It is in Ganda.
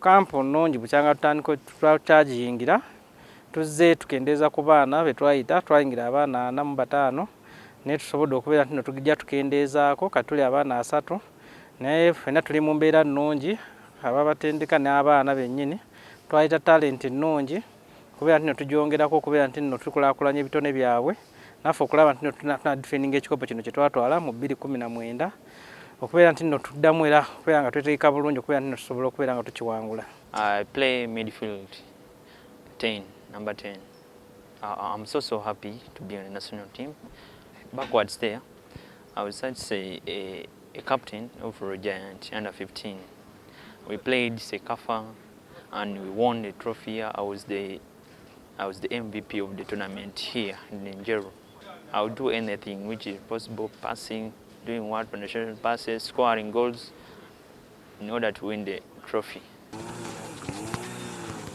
Kampu nnungi bukyanga tutandika twakyagingira tuzze tukendeeza ku baana be twayita twayingira abaana 45 naye tusobodde okubeera nti tujja tukendeezaako katuli abaana 3 naye ffenna tuli mu mbeera nnungi ababatendeka n'abaana bennyini twayita talenti nnungi kubeera nti tugyongerako okubeera nti tukulaakulanya ebitone byabwe naffe okulaba nti tunadifendinga ekikopo kino kye twatwala mu 2019 okubeera nti tuddamu era okubeera nga tweteeka bulungi okubeera nti tusobola okubeera nga tukiwangula. I play midfield 10, number 10. I'm so happy to be on the national team. Backwards there, I would say a captain of a Giant under 15. We played CECAFA and we won the trophy. I was the MVP of the tournament here in Nigeria. I would do anything which is possible, passing, doing what, penetration passes, scoring goals in order to win the trophy.